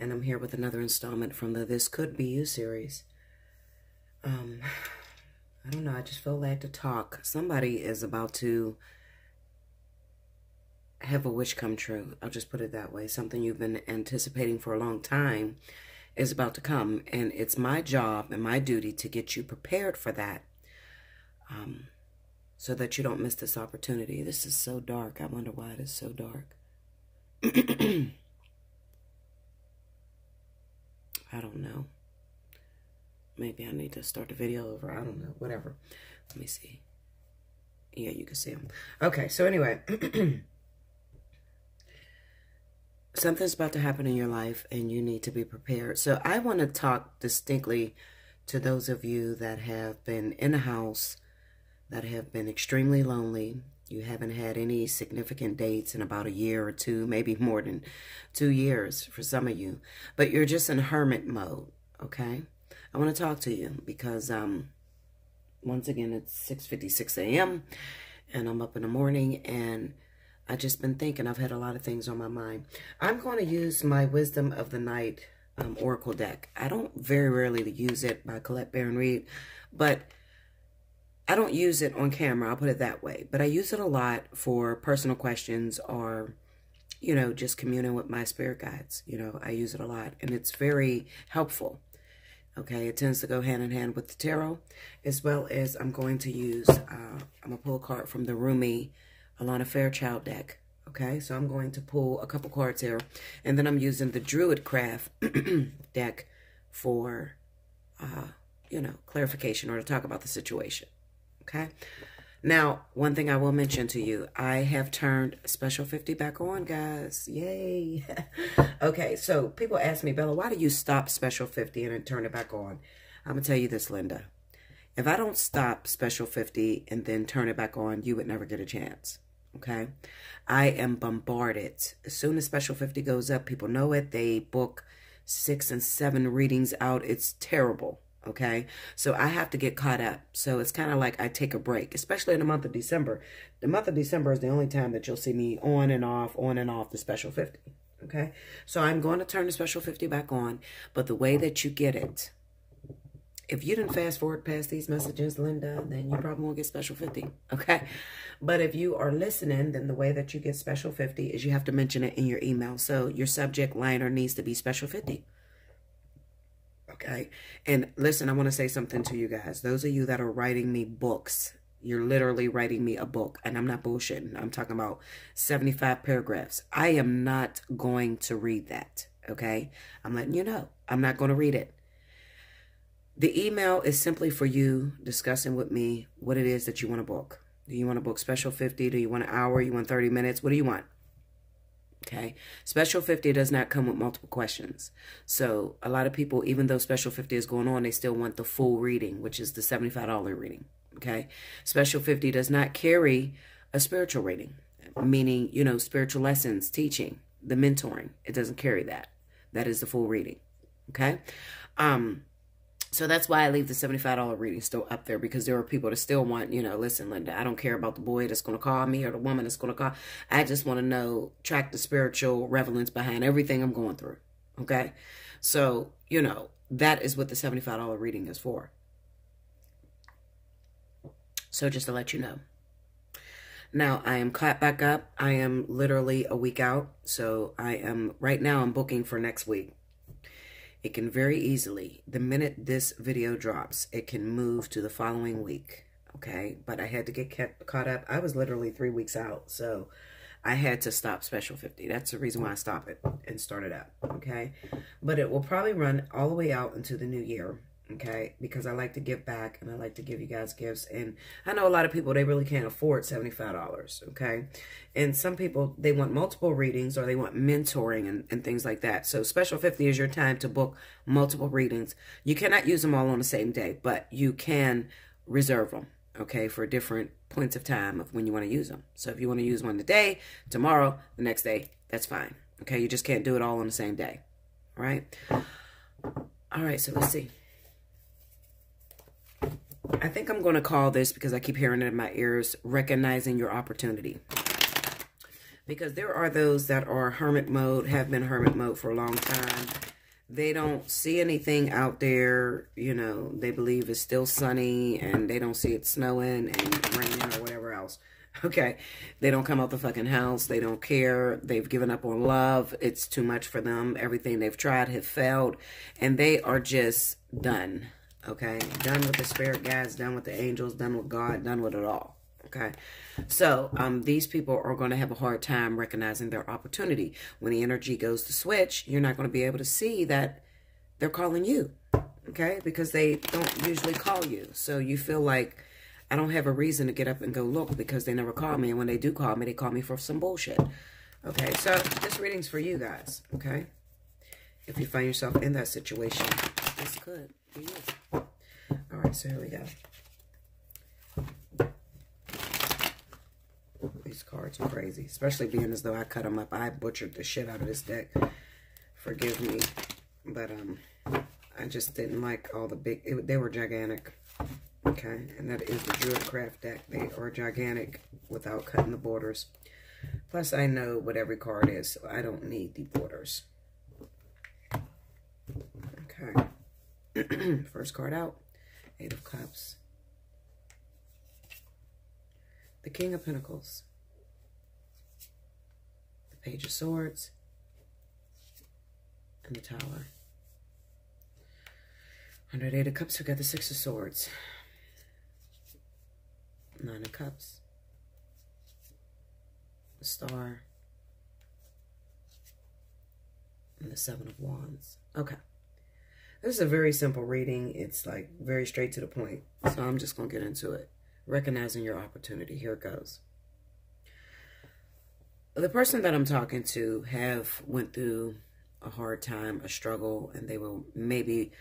and I'm here with another installment from the This Could Be You series. I don't know, I just feel like to talk. Somebody is about to have a wish come true. I'll just put it that way. Something you've been anticipating for a long time is about to come, and it's my job and my duty to get you prepared for that, so that you don't miss this opportunity. This is so dark. I wonder why it is so dark. I don't know. Maybe I need to start the video over. I don't know. Whatever. Let me see. Yeah, you can see them. Okay, so anyway. Something's about to happen in your life, and you need to be prepared. So I want to talk distinctly to those of you that have been in a house, that have been extremely lonely. You haven't had any significant dates in about a year or two, maybe more than 2 years for some of you. But you're just in hermit mode, okay? I want to talk to you because, once again, it's 6:56 a.m. and I'm up in the morning, and I've just been thinking. I've had a lot of things on my mind. I'm going to use my Wisdom of the Night Oracle deck. I don't very rarely use it by Colette Baron Reed, but I don't use it on camera, I'll put it that way. But I use it a lot for personal questions or, you know, just communing with my spirit guides. You know, I use it a lot, and it's very helpful. Okay, it tends to go hand in hand with the tarot, as well as I'm going to use, I'm going to pull a card from the Rumi Alana Fairchild deck. Okay, so I'm going to pull a couple cards here, and then I'm using the Druid Craft deck for, you know, clarification or to talk about the situation. Okay. Now, one thing I will mention to you, I have turned Special 50 back on, guys. Yay. Okay, so people ask me, Bella, why do you stop Special 50 and then turn it back on? I'm going to tell you this, Linda. If I don't stop Special 50 and then turn it back on, you would never get a chance. Okay. I am bombarded. As soon as Special 50 goes up, people know it. They book 6 and 7 readings out. It's terrible. Okay, so I have to get caught up. So it's kind of like I take a break, especially in the month of December. The month of December is the only time that you'll see me on and off the Special 50. Okay, so I'm going to turn the Special 50 back on, but the way that you get it, if you didn't fast forward past these messages, Linda, then you probably won't get Special 50. Okay, but if you are listening, then the way that you get Special 50 is you have to mention it in your email. So your subject liner needs to be Special 50. Okay, and listen, I want to say something to you guys. Those of you that are writing me books, you're literally writing me a book, and I'm not bullshitting. I'm talking about 75 paragraphs. I am not going to read that, okay? I'm letting you know. I'm not going to read it. The email is simply for you discussing with me what it is that you want to book. Do you want to book Special 50? Do you want an hour? You want 30 minutes? What do you want? Okay, Special 50 does not come with multiple questions. So a lot of people, even though Special 50 is going on, they still want the full reading, which is the $75 reading. Okay, Special 50 does not carry a spiritual reading, meaning, you know, spiritual lessons, teaching, the mentoring. It doesn't carry that. That is the full reading. Okay, so that's why I leave the $75 reading still up there, because there are people that still want, you know, listen, Linda, I don't care about the boy that's going to call me or the woman that's going to call. I just want to know, track the spiritual relevance behind everything I'm going through. Okay. So, you know, that is what the $75 reading is for. So just to let you know. Now, I am caught back up. I am literally a week out. So right now I'm booking for next week. It can very easily, the minute this video drops, it can move to the following week, okay? But I had to get caught up. I was literally 3 weeks out, so I had to stop Special 50. That's the reason why I stopped it and started up, okay? But it will probably run all the way out into the new year, okay? Because I like to give back, and I like to give you guys gifts. And I know a lot of people, they really can't afford $75, okay? And some people, they want multiple readings or they want mentoring and things like that. So Special 50 is your time to book multiple readings. You cannot use them all on the same day, but you can reserve them, okay, for different points of time of when you want to use them. So if you want to use one today, tomorrow, the next day, that's fine, okay? You just can't do it all on the same day, all right? All right, so let's see. I think I'm going to call this, because I keep hearing it in my ears, recognizing your opportunity. Because there are those that are hermit mode, have been hermit mode for a long time. They don't see anything out there, you know, they believe it's still sunny and they don't see it snowing and raining or whatever else. Okay. They don't come out the fucking house. They don't care. They've given up on love. It's too much for them. Everything they've tried have failed and they are just done. Okay. Done with the spirit guides, done with the angels, done with God, done with it all. Okay. So, these people are going to have a hard time recognizing their opportunity. When the energy goes to switch, you're not going to be able to see that they're calling you. Okay. Because they don't usually call you. So you feel like, I don't have a reason to get up and go look because they never call me. And when they do call me, they call me for some bullshit. Okay. So this reading's for you guys. Okay. If you find yourself in that situation, this could be you. All right. So here we go. These cards are crazy, especially being as though I cut them up. I butchered the shit out of this deck. Forgive me. But I just didn't like all the big, they were gigantic. Okay, and that is the Druidcraft deck. They are gigantic without cutting the borders. Plus, I know what every card is, so I don't need the borders. Okay. First card out. 8 of Cups. The King of Pentacles. The Page of Swords. And the Tower. Under the 8 of Cups, we got the 6 of Swords. 9 of Cups. The Star. And the 7 of Wands. Okay. This is a very simple reading. It's like very straight to the point. So I'm just going to get into it. Recognizing your opportunity. Here it goes. The person that I'm talking to went through a hard time, a struggle, and they were maybe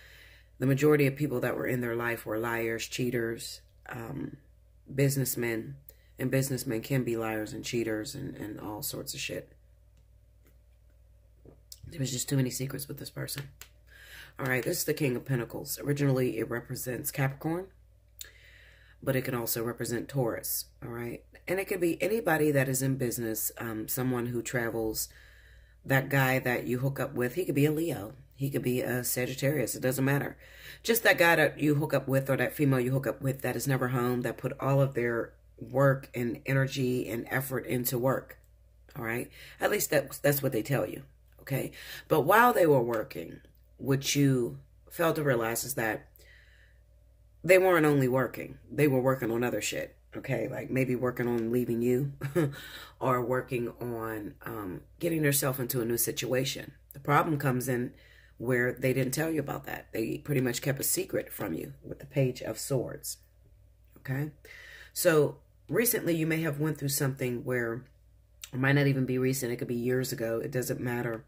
the majority of people that were in their life were liars, cheaters, businessmen, and businessmen can be liars and cheaters and all sorts of shit. There was just too many secrets with this person. All right, this is the King of Pentacles. Originally, it represents Capricorn, but it can also represent Taurus, all right? And it could be anybody that is in business, someone who travels, that guy that you hook up with. He could be a Leo. He could be a Sagittarius. It doesn't matter. Just that guy that you hook up with or that female you hook up with that is never home, that put all of their work and energy and effort into work, all right? At least that's what they tell you, okay? But while they were working, what you failed to realize is that they weren't only working. They were working on other shit, okay? Like maybe working on leaving you or working on getting themselves into a new situation. The problem comes in where they didn't tell you about that. They pretty much kept a secret from you with the Page of Swords, okay? So recently you may have went through something where, it might not even be recent. It could be years ago. It doesn't matter.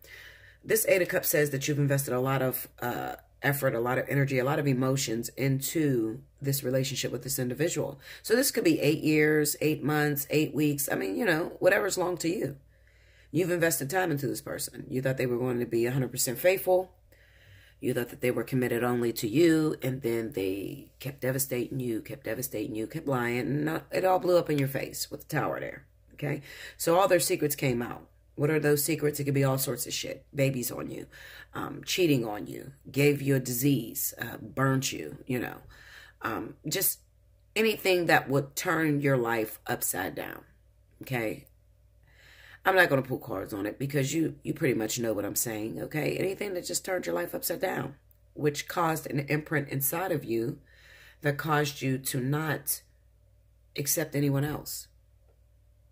This 8 of Cups says that you've invested a lot of effort, a lot of energy, a lot of emotions into this relationship with this individual. So this could be 8 years, 8 months, 8 weeks. I mean, you know, whatever's long to you. You've invested time into this person. You thought they were going to be 100% faithful. You thought that they were committed only to you, and then they kept devastating you, kept lying, and it all blew up in your face with the Tower there, okay? So all their secrets came out. What are those secrets? It could be all sorts of shit. Babies on you, cheating on you, gave you a disease, burnt you, you know. Just anything that would turn your life upside down, okay? I'm not going to pull cards on it because you pretty much know what I'm saying, okay? Anything that just turned your life upside down, which caused an imprint inside of you that caused you to not accept anyone else.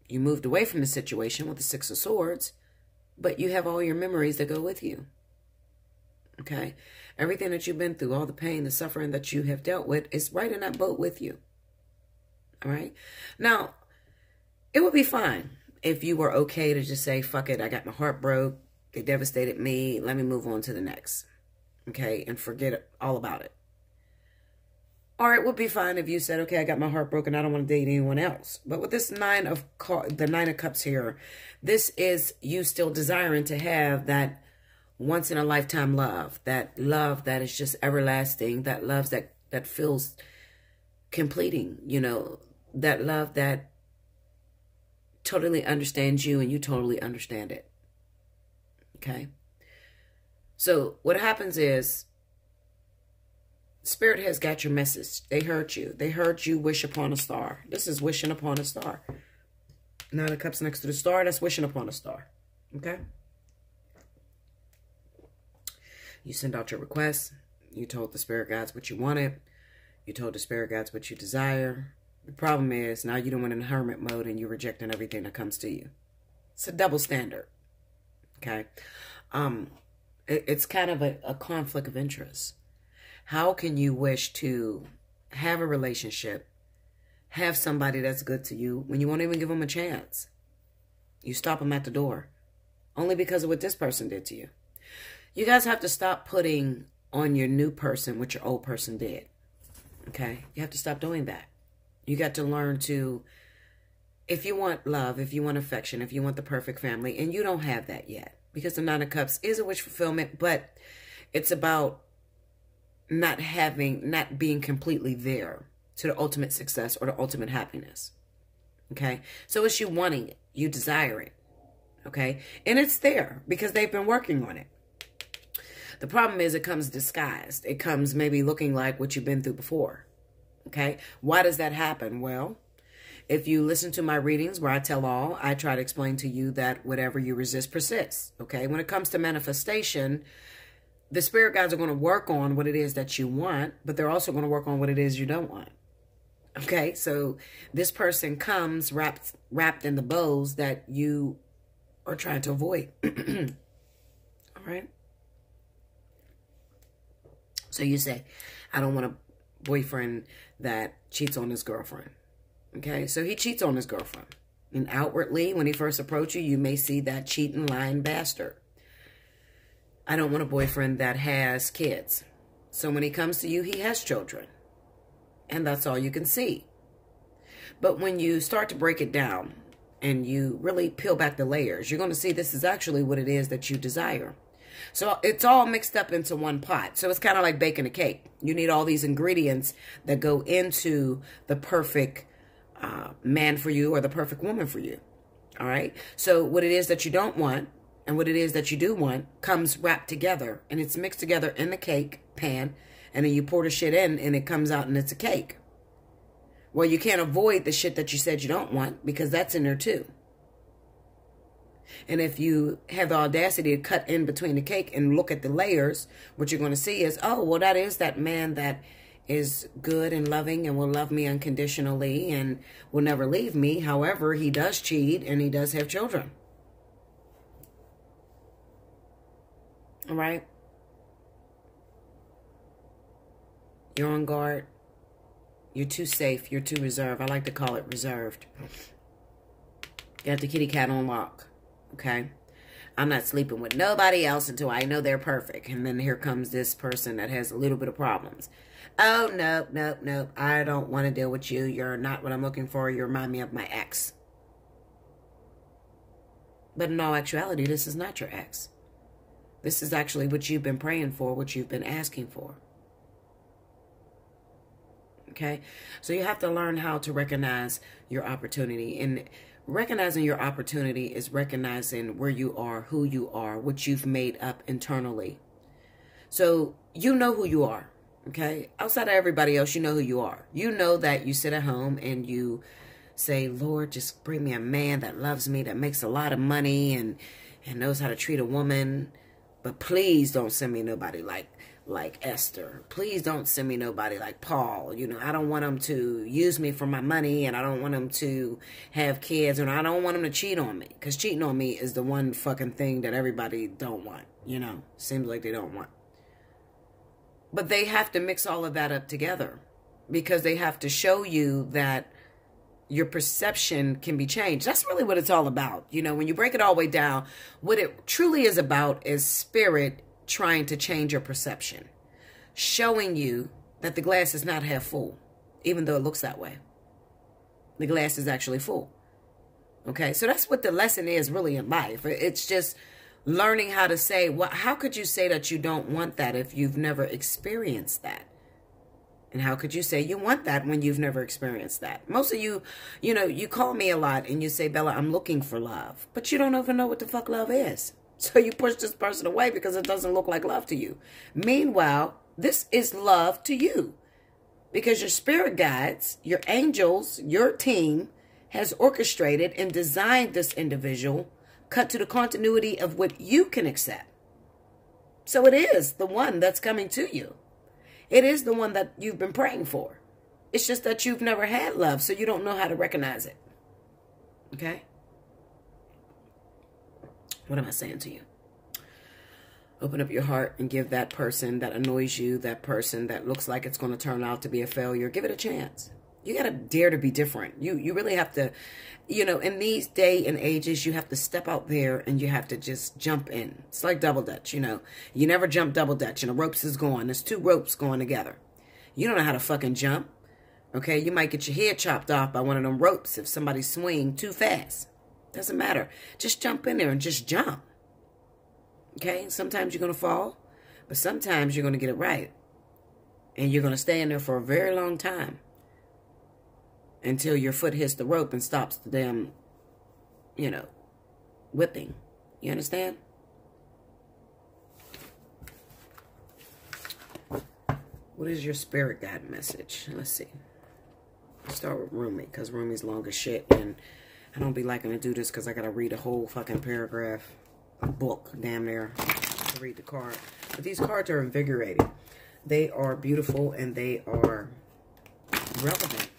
You moved away from the situation with the 6 of Swords, but you have all your memories that go with you, okay? Everything that you've been through, all the pain, the suffering that you have dealt with is right in that boat with you, all right? Now, it would be fine if you were okay to just say, fuck it, I got my heart broke, they devastated me, let me move on to the next, okay, and forget all about it. Or it would be fine if you said, okay, I got my heart broken, I don't want to date anyone else. But with this the 9 of Cups here, this is you still desiring to have that once in a lifetime love that is just everlasting, that love that feels completing, you know, that love that totally understands you and you totally understand it. Okay? So what happens is Spirit has got your message. They heard you. They heard you wish upon a star. This is wishing upon a star. Nine of Cups next to the star, that's wishing upon a star. Okay? You send out your request. You told the spirit guides what you wanted. You told the spirit guides what you desire. The problem is now you don't want in hermit mode and you're rejecting everything that comes to you. It's a double standard. Okay? It's kind of a conflict of interest. How can you wish to have a relationship, have somebody that's good to you when you won't even give them a chance? You stop them at the door only because of what this person did to you. You guys have to stop putting on your new person what your old person did. Okay? You have to stop doing that. You got to learn to, if you want love, if you want affection, if you want the perfect family, and you don't have that yet, because the Nine of Cups is a wish fulfillment, but it's about not being completely there to the ultimate success or the ultimate happiness. Okay? So it's you wanting it. You desire it. Okay? And it's there because they've been working on it. The problem is it comes disguised. It comes maybe looking like what you've been through before. Okay? Why does that happen? Well, if you listen to my readings where I tell all, I try to explain to you that whatever you resist persists. Okay? When it comes to manifestation, the spirit guides are going to work on what it is that you want, but they're also going to work on what it is you don't want. Okay? So this person comes wrapped in the bows that you are trying to avoid. All right? So you say, I don't want a boyfriend that cheats on his girlfriend. Okay? So he cheats on his girlfriend. And outwardly, when he first approaches you, you may see that cheating, lying bastard. I don't want a boyfriend that has kids. So when he comes to you, he has children. And that's all you can see. But when you start to break it down and you really peel back the layers, you're going to see this is actually what it is that you desire. So it's all mixed up into one pot. So it's kind of like baking a cake. You need all these ingredients that go into the perfect man for you or the perfect woman for you. All right. So what it is that you don't want and what it is that you do want comes wrapped together and it's mixed together in the cake pan. And then you pour the shit in and it comes out and it's a cake. Well, you can't avoid the shit that you said you don't want because that's in there too. And if you have the audacity to cut in between the cake and look at the layers, what you're going to see is, oh, well, that is that man that is good and loving and will love me unconditionally and will never leave me. However, he does cheat and he does have children. All right? You're on guard. You're too safe. You're too reserved. I like to call it reserved. You got the kitty cat on lock. Okay? I'm not sleeping with nobody else until I know they're perfect. And then here comes this person that has a little bit of problems. Oh, nope, nope, nope. I don't want to deal with you. You're not what I'm looking for. You remind me of my ex. But in all actuality, this is not your ex. This is actually what you've been praying for, what you've been asking for. Okay? So you have to learn how to recognize your opportunity. And recognizing your opportunity is recognizing where you are, who you are, what you've made up internally. So you know who you are. Okay? Outside of everybody else, you know who you are. You know that you sit at home and you say, Lord, just bring me a man that loves me, that makes a lot of money and knows how to treat a woman. But please don't send me nobody like Esther. Please don't send me nobody like Paul. You know, I don't want him to use me for my money, and I don't want him to have kids, and I don't want him to cheat on me. Because cheating on me is the one fucking thing that everybody don't want. You know, seems like they don't want. But they have to mix all of that up together because they have to show you that your perception can be changed. That's really what it's all about. You know, when you break it all the way down, what it truly is about is spirit trying to change your perception, showing you that the glass is not half full, even though it looks that way. The glass is actually full. Okay, so that's what the lesson is really in life. It's just learning how to say, well, how could you say that you don't want that if you've never experienced that? And how could you say you want that when you've never experienced that? Most of you, you know, you call me a lot and you say, Bella, I'm looking for love. But you don't even know what the fuck love is. So you push this person away because it doesn't look like love to you. Meanwhile, this is love to you because your spirit guides, your angels, your team has orchestrated and designed this individual cut to the continuity of what you can accept. So it is the one that's coming to you. It is the one that you've been praying for. It's just that you've never had love, so you don't know how to recognize it. Okay? What am I saying to you? Open up your heart and give that person that annoys you, that person that looks like it's going to turn out to be a failure, give it a chance. You got to dare to be different. You really have to, in these day and ages, you have to step out there and you have to just jump in. It's like double dutch, You never jump double dutch and the ropes is going. There's two ropes going together. You don't know how to fucking jump. Okay? You might get your head chopped off by one of them ropes if somebody swing too fast. Doesn't matter. Just jump in there and just jump. Okay? Sometimes you're going to fall, but sometimes you're going to get it right. And you're going to stay in there for a very long time. Until your foot hits the rope and stops the damn, whipping. You understand? What is your spirit guide message? Let's see. Let's start with Rumi, because Rumi's long as shit. And I don't be liking to do this because I got to read a whole fucking paragraph, a book, damn near, to read the card. But these cards are invigorating. They are beautiful and they are relevant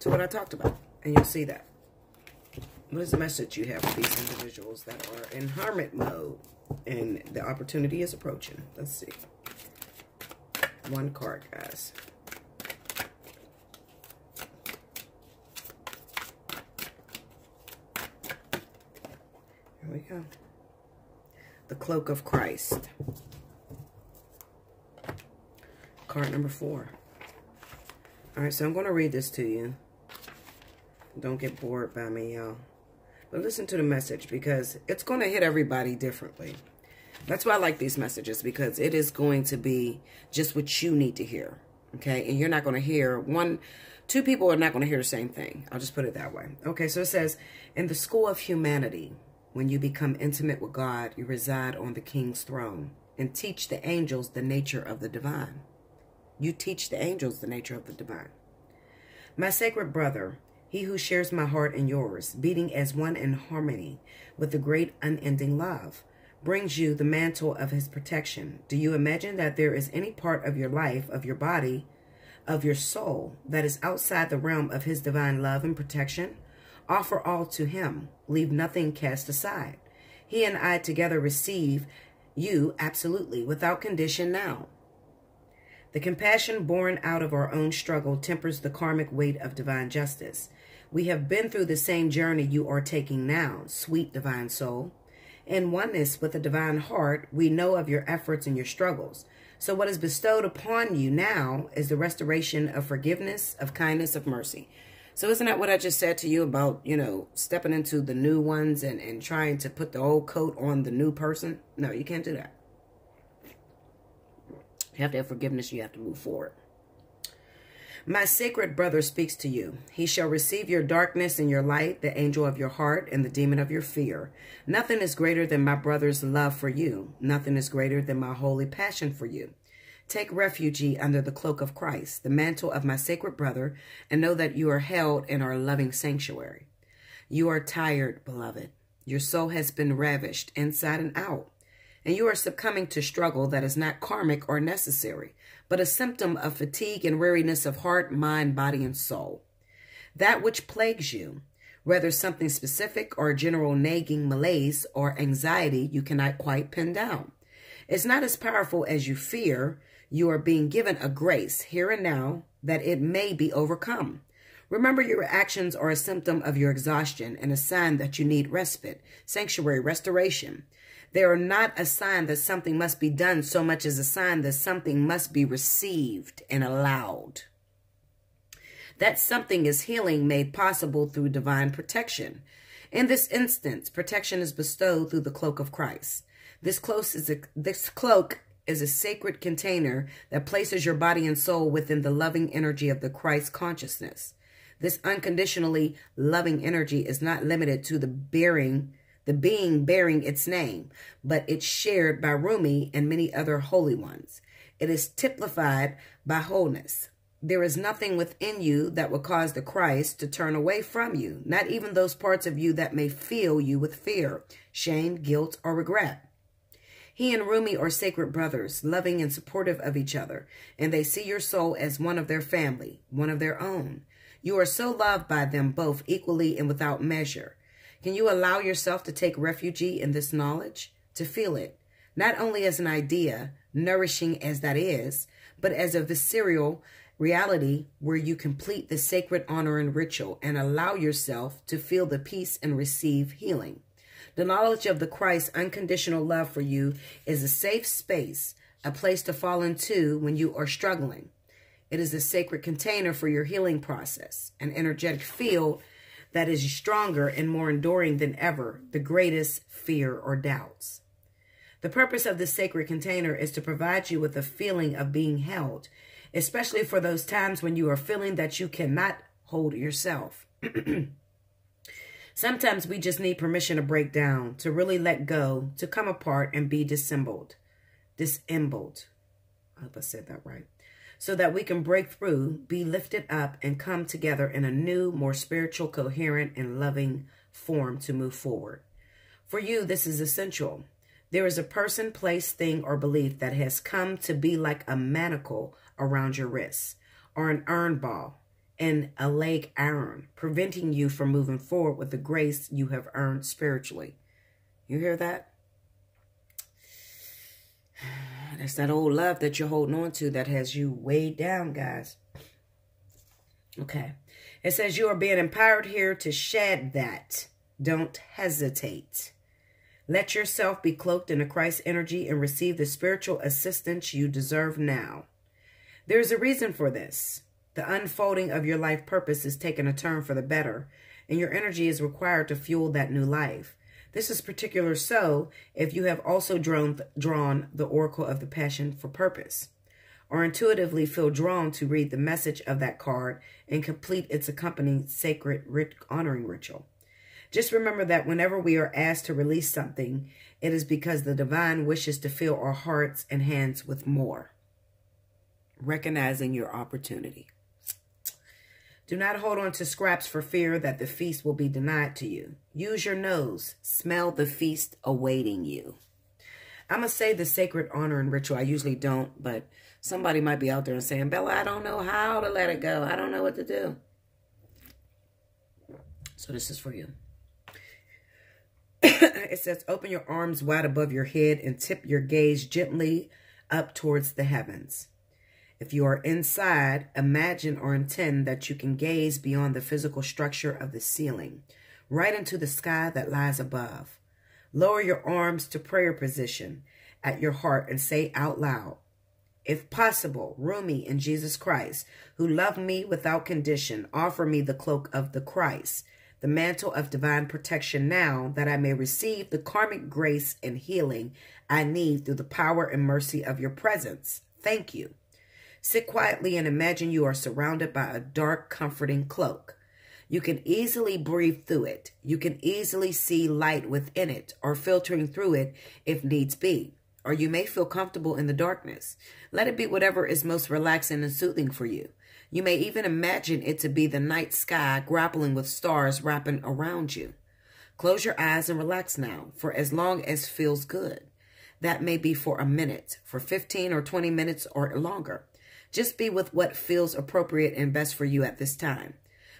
to what I talked about, and you'll see that. What is the message you have for these individuals that are in hermit mode, and the opportunity is approaching? Let's see. One card, guys. Here we go. The Cloak of Christ. Card number 4. All right, so I'm going to read this to you. Don't get bored by me, y'all. But listen to the message because it's going to hit everybody differently. That's why I like these messages, because it is going to be just what you need to hear. Okay? And you're not going to hear two people are not going to hear the same thing. I'll just put it that way. Okay, so it says, in the school of humanity, when you become intimate with God, you reside on the king's throne and teach the angels the nature of the divine. You teach the angels the nature of the divine. My sacred brother, he who shares my heart and yours, beating as one in harmony with the great unending love, brings you the mantle of his protection. Do you imagine that there is any part of your life, of your body, of your soul, that is outside the realm of his divine love and protection? Offer all to him. Leave nothing cast aside. He and I together receive you absolutely, without condition now. The compassion born out of our own struggle tempers the karmic weight of divine justice. We have been through the same journey you are taking now, sweet divine soul. In oneness with the divine heart, we know of your efforts and your struggles. So what is bestowed upon you now is the restoration of forgiveness, of kindness, of mercy. So isn't that what I just said to you about, stepping into the new ones and trying to put the old coat on the new person? No, you can't do that. You have to have forgiveness. You have to move forward. My sacred brother speaks to you. He shall receive your darkness and your light, the angel of your heart and the demon of your fear. Nothing is greater than my brother's love for you. Nothing is greater than my holy passion for you. Take refuge under the cloak of Christ, the mantle of my sacred brother, and know that you are held in our loving sanctuary. You are tired, beloved. Your soul has been ravished inside and out, and you are succumbing to struggle that is not karmic or necessary, but a symptom of fatigue and weariness of heart, mind, body, and soul. That which plagues you, whether something specific or a general nagging malaise or anxiety you cannot quite pin down, is not as powerful as you fear. You are being given a grace here and now that it may be overcome. Remember, your actions are a symptom of your exhaustion and a sign that you need respite, sanctuary, restoration. They are not a sign that something must be done so much as a sign that something must be received and allowed. That something is healing made possible through divine protection. In this instance, protection is bestowed through the cloak of Christ. This cloak is a sacred container that places your body and soul within the loving energy of the Christ consciousness. This unconditionally loving energy is not limited to the the being bearing its name, but it's shared by Rumi and many other holy ones. It is typified by wholeness. There is nothing within you that would cause the Christ to turn away from you, not even those parts of you that may fill you with fear, shame, guilt, or regret. He and Rumi are sacred brothers, loving and supportive of each other, and they see your soul as one of their family, one of their own. You are so loved by them both equally and without measure. Can you allow yourself to take refuge in this knowledge, to feel it, not only as an idea, nourishing as that is, but as a visceral reality where you complete the sacred honor and ritual and allow yourself to feel the peace and receive healing? The knowledge of the Christ's unconditional love for you is a safe space, a place to fall into when you are struggling. It is a sacred container for your healing process, an energetic field that is stronger and more enduring than ever, the greatest fear or doubts. The purpose of this sacred container is to provide you with a feeling of being held, especially for those times when you are feeling that you cannot hold yourself. Sometimes we just need permission to break down, to really let go, to come apart and be dissembled. I hope I said that right. So that we can break through, be lifted up, and come together in a new, more spiritual, coherent, and loving form to move forward. For you, this is essential. There is a person, place, thing, or belief that has come to be like a manacle around your wrists, or an iron ball and a leg iron, preventing you from moving forward with the grace you have earned spiritually. You hear that? That's that old love that you're holding on to that has you weighed down, guys. Okay. It says you are being empowered here to shed that. Don't hesitate. Let yourself be cloaked in the Christ energy and receive the spiritual assistance you deserve now. There is a reason for this. The unfolding of your life purpose is taking a turn for the better, and your energy is required to fuel that new life. This is particular so if you have also drawn the Oracle of the Passion for Purpose, or intuitively feel drawn to read the message of that card and complete its accompanying sacred honoring ritual. Just remember that whenever we are asked to release something, it is because the divine wishes to fill our hearts and hands with more. Recognizing your opportunity. Do not hold on to scraps for fear that the feast will be denied to you. Use your nose. Smell the feast awaiting you. I'm going to say the sacred honor and ritual. I usually don't, but somebody might be out there and saying, Bella, I don't know how to let it go. I don't know what to do. So this is for you. It says, open your arms wide above your head and tip your gaze gently up towards the heavens. If you are inside, imagine or intend that you can gaze beyond the physical structure of the ceiling, right into the sky that lies above. Lower your arms to prayer position at your heart and say out loud, if possible, Rumi and Jesus Christ, who love me without condition, offer me the cloak of the Christ, the mantle of divine protection now, that I may receive the karmic grace and healing I need through the power and mercy of your presence. Thank you. Sit quietly and imagine you are surrounded by a dark, comforting cloak. You can easily breathe through it. You can easily see light within it or filtering through it if needs be. Or you may feel comfortable in the darkness. Let it be whatever is most relaxing and soothing for you. You may even imagine it to be the night sky grappling with stars wrapping around you. Close your eyes and relax now for as long as feels good. That may be for a minute, for 15 or 20 minutes or longer. Just be with what feels appropriate and best for you at this time.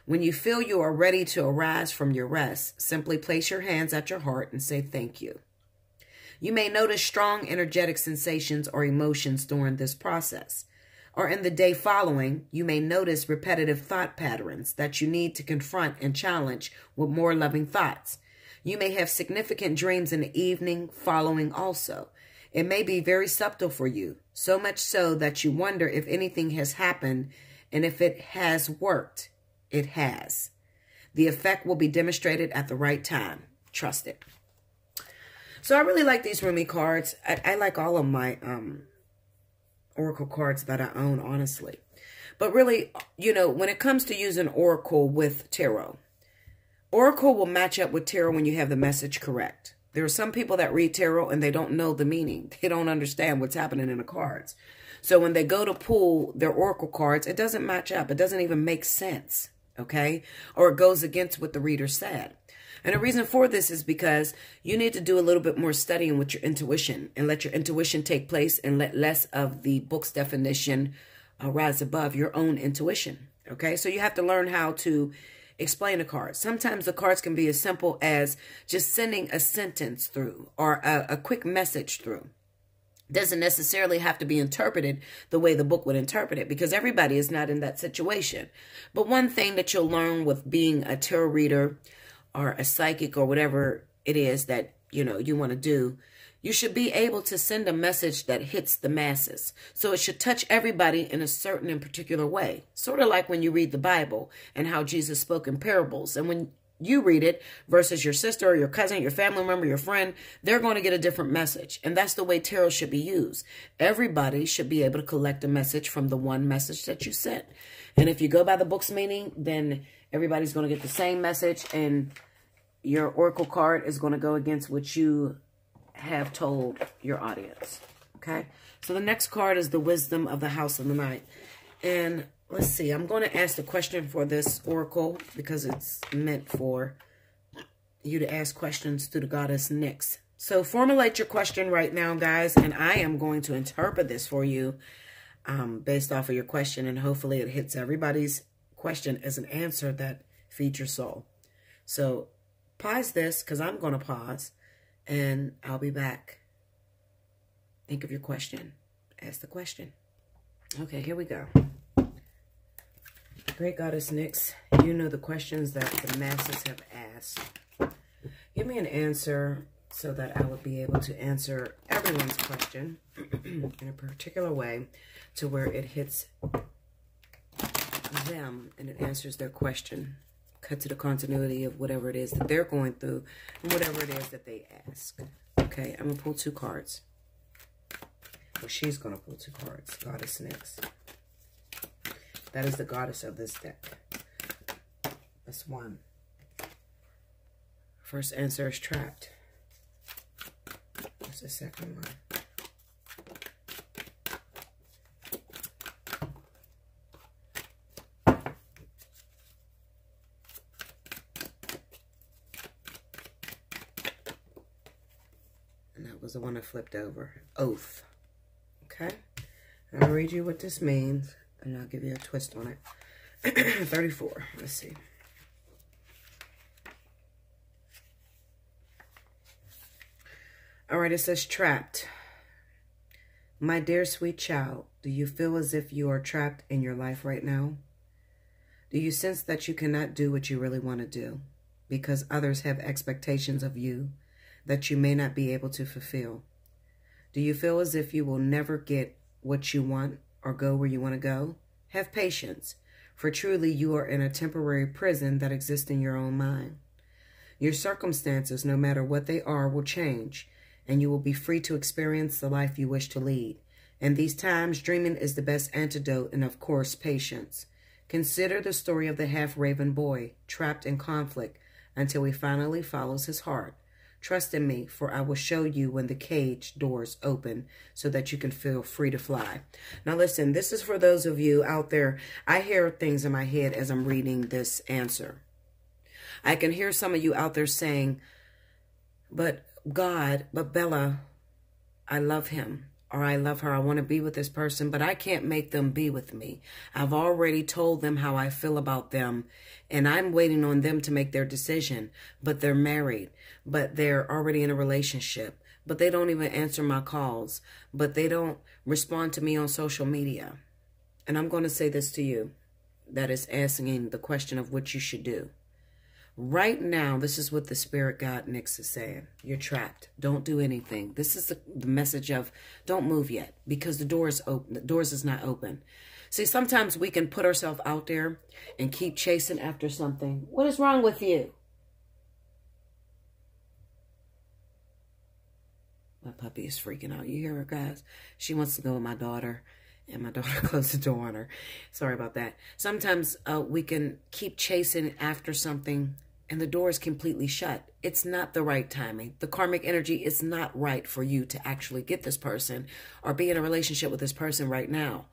When you feel you are ready to arise from your rest, simply place your hands at your heart and say thank you. You may notice strong energetic sensations or emotions during this process. Or in the day following, you may notice repetitive thought patterns that you need to confront and challenge with more loving thoughts. You may have significant dreams in the evening following also. It may be very subtle for you, so much so that you wonder if anything has happened, and if it has worked. It has. The effect will be demonstrated at the right time. Trust it. So I really like these Rumi cards. I like all of my Oracle cards that I own, honestly. But really, you know, when it comes to using Oracle with Tarot, Oracle will match up with tarot when you have the message correct. There are some people that read tarot and they don't know the meaning. They don't understand what's happening in the cards. So when they go to pull their oracle cards, it doesn't match up. It doesn't even make sense, okay? Or it goes against what the reader said. And the reason for this is because you need to do a little bit more studying with your intuition and let your intuition take place and let less of the book's definition rise above your own intuition, okay? So you have to learn how to explain the cards. Sometimes the cards can be as simple as just sending a sentence through or a quick message through. Doesn't necessarily have to be interpreted the way the book would interpret it, because everybody is not in that situation. But one thing that you'll learn with being a tarot reader or a psychic or whatever it is that, you know, you want to do, you should be able to send a message that hits the masses. So it should touch everybody in a certain and particular way. Sort of like when you read the Bible and how Jesus spoke in parables. And when you read it versus your sister or your cousin, your family member, your friend, they're going to get a different message. And that's the way tarot should be used. Everybody should be able to collect a message from the one message that you sent. And if you go by the book's meaning, then everybody's going to get the same message, and your oracle card is going to go against what you have told your audience. Okay? So the next card is the Wisdom of the House of the Night. And let's see, I'm going to ask the question for this oracle because it's meant for you to ask questions to the goddess Nyx. So formulate your question right now, guys, and I am going to interpret this for you based off of your question, and hopefully it hits everybody's question as an answer that feeds your soul. So pause this because I'm going to pause, and I'll be back. Think of your question. Ask the question. Okay, here we go. Great Goddess Nyx, you know the questions that the masses have asked. Give me an answer so that I would be able to answer everyone's question in a particular way to where it hits them and it answers their question. Cut to the continuity of whatever it is that they're going through and whatever it is that they ask. Okay, I'm going to pull two cards. Well, she's going to pull two cards. Goddess Nyx. That is the goddess of this deck. That's one. First answer is trapped. What's the second one? And that was the one I flipped over. Oath. Okay? I'm going to read you what this means, and I'll give you a twist on it. 34. Let's see. All right, it says trapped. My dear sweet child, do you feel as if you are trapped in your life right now? Do you sense that you cannot do what you really want to do because others have expectations of you that you may not be able to fulfill? Do you feel as if you will never get what you want or go where you want to go? Have patience, for truly you are in a temporary prison that exists in your own mind. Your circumstances, no matter what they are, will change, and you will be free to experience the life you wish to lead. In these times, dreaming is the best antidote, and of course, patience. Consider the story of the half-raven boy, trapped in conflict until he finally follows his heart. Trust in me, for I will show you when the cage doors open so that you can feel free to fly. Now listen, this is for those of you out there. I hear things in my head as I'm reading this answer. I can hear some of you out there saying, but God, but Bella, I love him, or I love her. I want to be with this person, but I can't make them be with me. I've already told them how I feel about them, and I'm waiting on them to make their decision. But they're married, but they're already in a relationship, but they don't even answer my calls, but they don't respond to me on social media. And I'm going to say this to you that is asking the question of what you should do. Right now, this is what the Spirit God Nyx is saying. You're trapped. Don't do anything. This is the message of don't move yet because the door is open. The doors is not open. See, sometimes we can put ourselves out there and keep chasing after something. What is wrong with you? My puppy is freaking out. You hear her, guys? She wants to go with my daughter, and my daughter closed the door on her. Sorry about that. Sometimes we can keep chasing after something and the door is completely shut. It's not the right timing. The karmic energy is not right for you to actually get this person or be in a relationship with this person right now.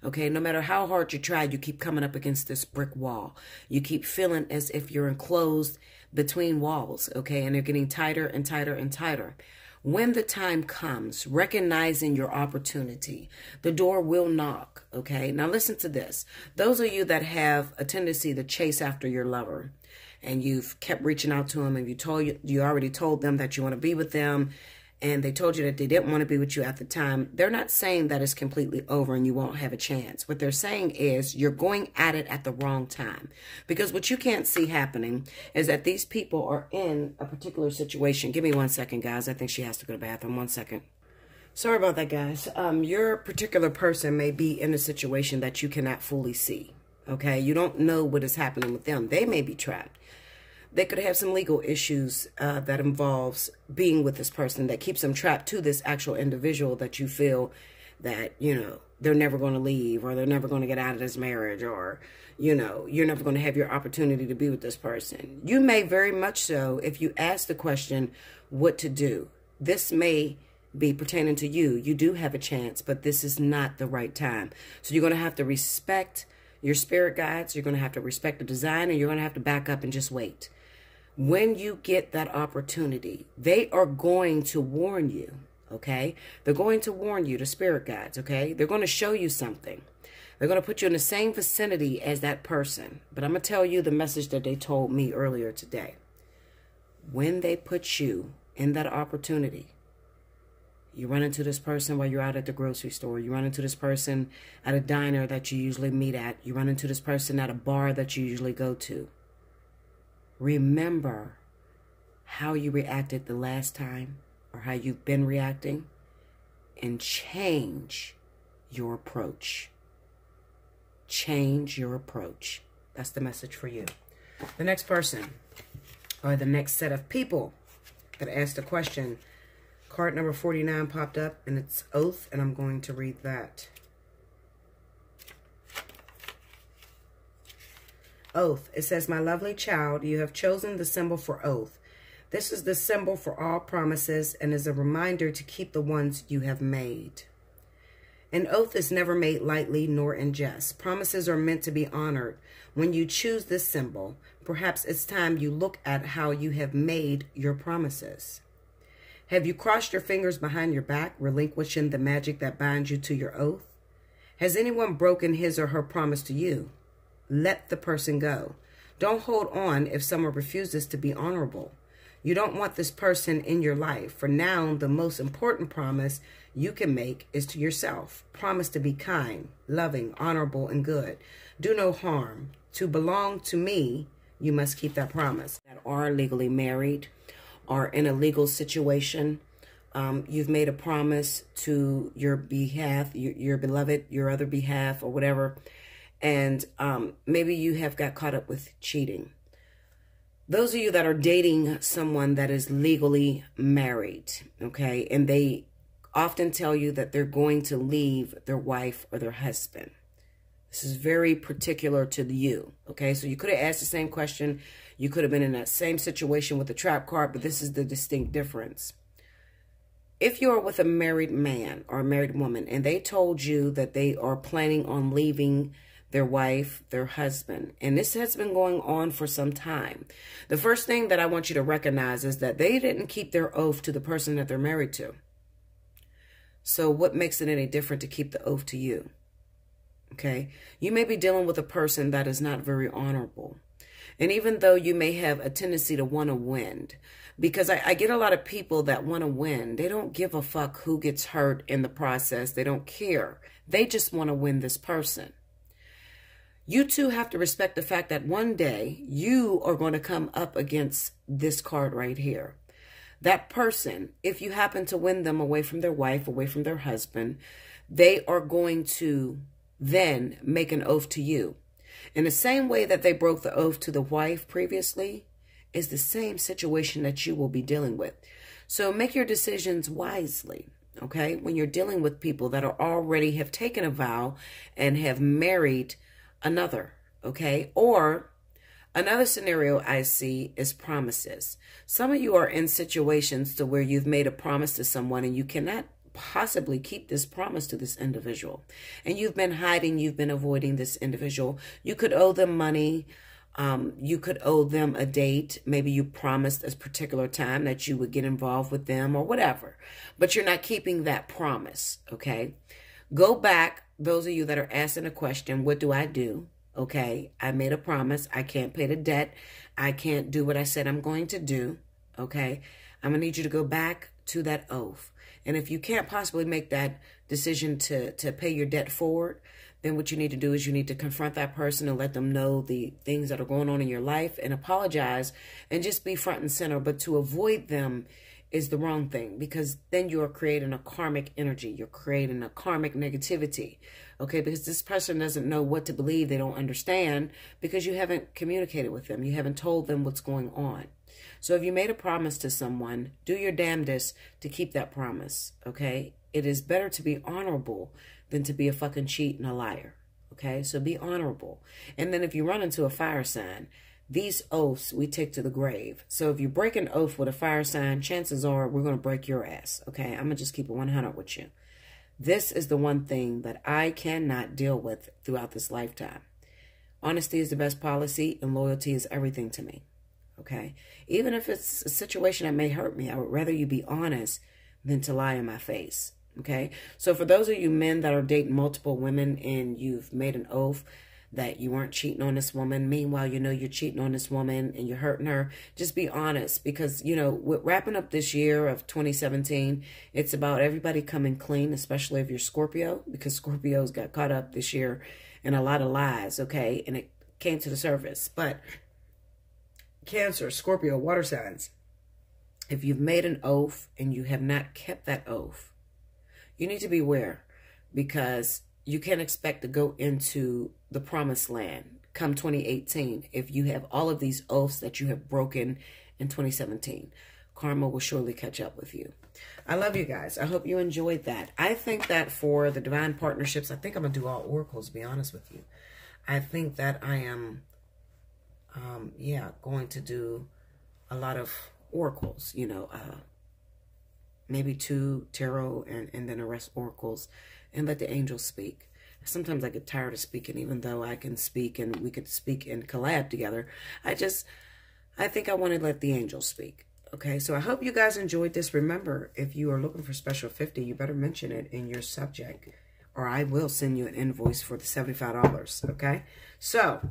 Okay, no matter how hard you try, you keep coming up against this brick wall. You keep feeling as if you're enclosed between walls, okay, and they're getting tighter and tighter and tighter. When the time comes, recognizing your opportunity, the door will knock, okay? Now listen to this. Those of you that have a tendency to chase after your lover, and you've kept reaching out to them, and you already told them that you want to be with them, and they told you that they didn't want to be with you at the time, they're not saying that it's completely over and you won't have a chance. What they're saying is you're going at it at the wrong time. Because what you can't see happening is that these people are in a particular situation. Give me 1 second, guys. I think she has to go to the bathroom. 1 second. Sorry about that, guys. Your particular person may be in a situation that you cannot fully see. Okay? You don't know what is happening with them. They may be trapped. They could have some legal issues that involves being with this person that keeps them trapped to this actual individual that you feel that, you know, they're never going to leave, or they're never going to get out of this marriage, or, you know, you're never going to have your opportunity to be with this person. You may very much so, if you ask the question, what to do. This may be pertaining to you. You do have a chance, but this is not the right time. So you're going to have to respect your spirit guides. You're going to have to respect the design, and you're going to have to back up and just wait. When you get that opportunity, they are going to warn you, okay? They're going to warn you, the spirit guides, okay? They're going to show you something. They're going to put you in the same vicinity as that person. But I'm going to tell you the message that they told me earlier today. When they put you in that opportunity, you run into this person while you're out at the grocery store. You run into this person at a diner that you usually meet at. You run into this person at a bar that you usually go to. Remember how you reacted the last time, or how you've been reacting, and change your approach. Change your approach. That's the message for you. The next person, or the next set of people that asked the question, card number 49 popped up, and it's Oath, and I'm going to read that. Oath. It says, my lovely child, you have chosen the symbol for oath. This is the symbol for all promises and is a reminder to keep the ones you have made. An oath is never made lightly nor in jest. Promises are meant to be honored. When you choose this symbol, perhaps it's time you look at how you have made your promises. Have you crossed your fingers behind your back, relinquishing the magic that binds you to your oath? Has anyone broken his or her promise to you? Let the person go. Don't hold on if someone refuses to be honorable. You don't want this person in your life. For now, the most important promise you can make is to yourself. Promise to be kind, loving, honorable, and good. Do no harm. To belong to me, you must keep that promise. That are legally married, are in a legal situation. You've made a promise to your behalf, your beloved, your other behalf, or whatever. And maybe you have got caught up with cheating. Those of you that are dating someone that is legally married, okay, and they often tell you that they're going to leave their wife or their husband. This is very particular to you, okay? So you could have asked the same question. You could have been in that same situation with the trap card, but this is the distinct difference. If you're with a married man or a married woman and they told you that they are planning on leaving their wife, their husband, and this has been going on for some time, the first thing that I want you to recognize is that they didn't keep their oath to the person that they're married to. So what makes it any different to keep the oath to you? Okay, you may be dealing with a person that is not very honorable. And even though you may have a tendency to want to win, because I get a lot of people that want to win, they don't give a fuck who gets hurt in the process. They don't care. They just want to win this person. You too have to respect the fact that one day you are going to come up against this card right here. That person, if you happen to win them away from their wife, away from their husband, they are going to then make an oath to you. In the same way that they broke the oath to the wife previously, is the same situation that you will be dealing with. So make your decisions wisely, okay? When you're dealing with people that are already have taken a vow and have married another, okay? Or Another scenario I see is promises. Some of you are in situations to where you've made a promise to someone and you cannot possibly keep this promise to this individual. And you've been hiding, you've been avoiding this individual. You could owe them money. You could owe them a date. Maybe you promised a particular time that you would get involved with them or whatever. But you're not keeping that promise, okay? Go back, those of you that are asking a question, what do I do? Okay, I made a promise. I can't pay the debt. I can't do what I said I'm going to do. Okay, I'm going to need you to go back to that oath. And if you can't possibly make that decision to pay your debt forward, then what you need to do is you need to confront that person and let them know the things that are going on in your life and apologize and just be front and center. But to avoid them is the wrong thing, because then you are creating a karmic energy. You're creating a karmic negativity. Okay, because this person doesn't know what to believe. They don't understand because you haven't communicated with them. You haven't told them what's going on. So if you made a promise to someone, do your damnedest to keep that promise. Okay, it is better to be honorable than to be a fucking cheat and a liar. Okay, so be honorable. And then if you run into a fire sign, these oaths we take to the grave. So if you break an oath with a fire sign, chances are we're going to break your ass. Okay, I'm going to just keep it 100 with you. This is the one thing that I cannot deal with throughout this lifetime. Honesty is the best policy and loyalty is everything to me. Okay, even if it's a situation that may hurt me, I would rather you be honest than to lie in my face. Okay, so for those of you men that are dating multiple women and you've made an oath that you weren't cheating on this woman, meanwhile, you know you're cheating on this woman and you're hurting her, just be honest. Because, you know, with wrapping up this year of 2017, it's about everybody coming clean, especially if you're Scorpio, because Scorpios got caught up this year in a lot of lies, okay? And it came to the surface. But Cancer, Scorpio, water signs, if you've made an oath and you have not kept that oath, you need to beware, because you can't expect to go into the promised land come 2018 if you have all of these oaths that you have broken in 2017. Karma will surely catch up with you. I love you guys. I hope you enjoyed that. I think that for the divine partnerships, I think I'm going to do all oracles, to be honest with you. I think that I am, going to do a lot of oracles, you know, maybe 2 tarot and then the rest oracles, and let the angels speak. Sometimes I get tired of speaking, even though I can speak and we could speak and collab together. I think I want to let the angels speak. Okay, so I hope you guys enjoyed this. Remember, if you are looking for special 50, you better mention it in your subject, or I will send you an invoice for the $75. Okay, so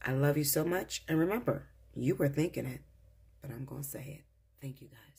I love you so much. And remember, you were thinking it, but I'm going to say it. Thank you, guys.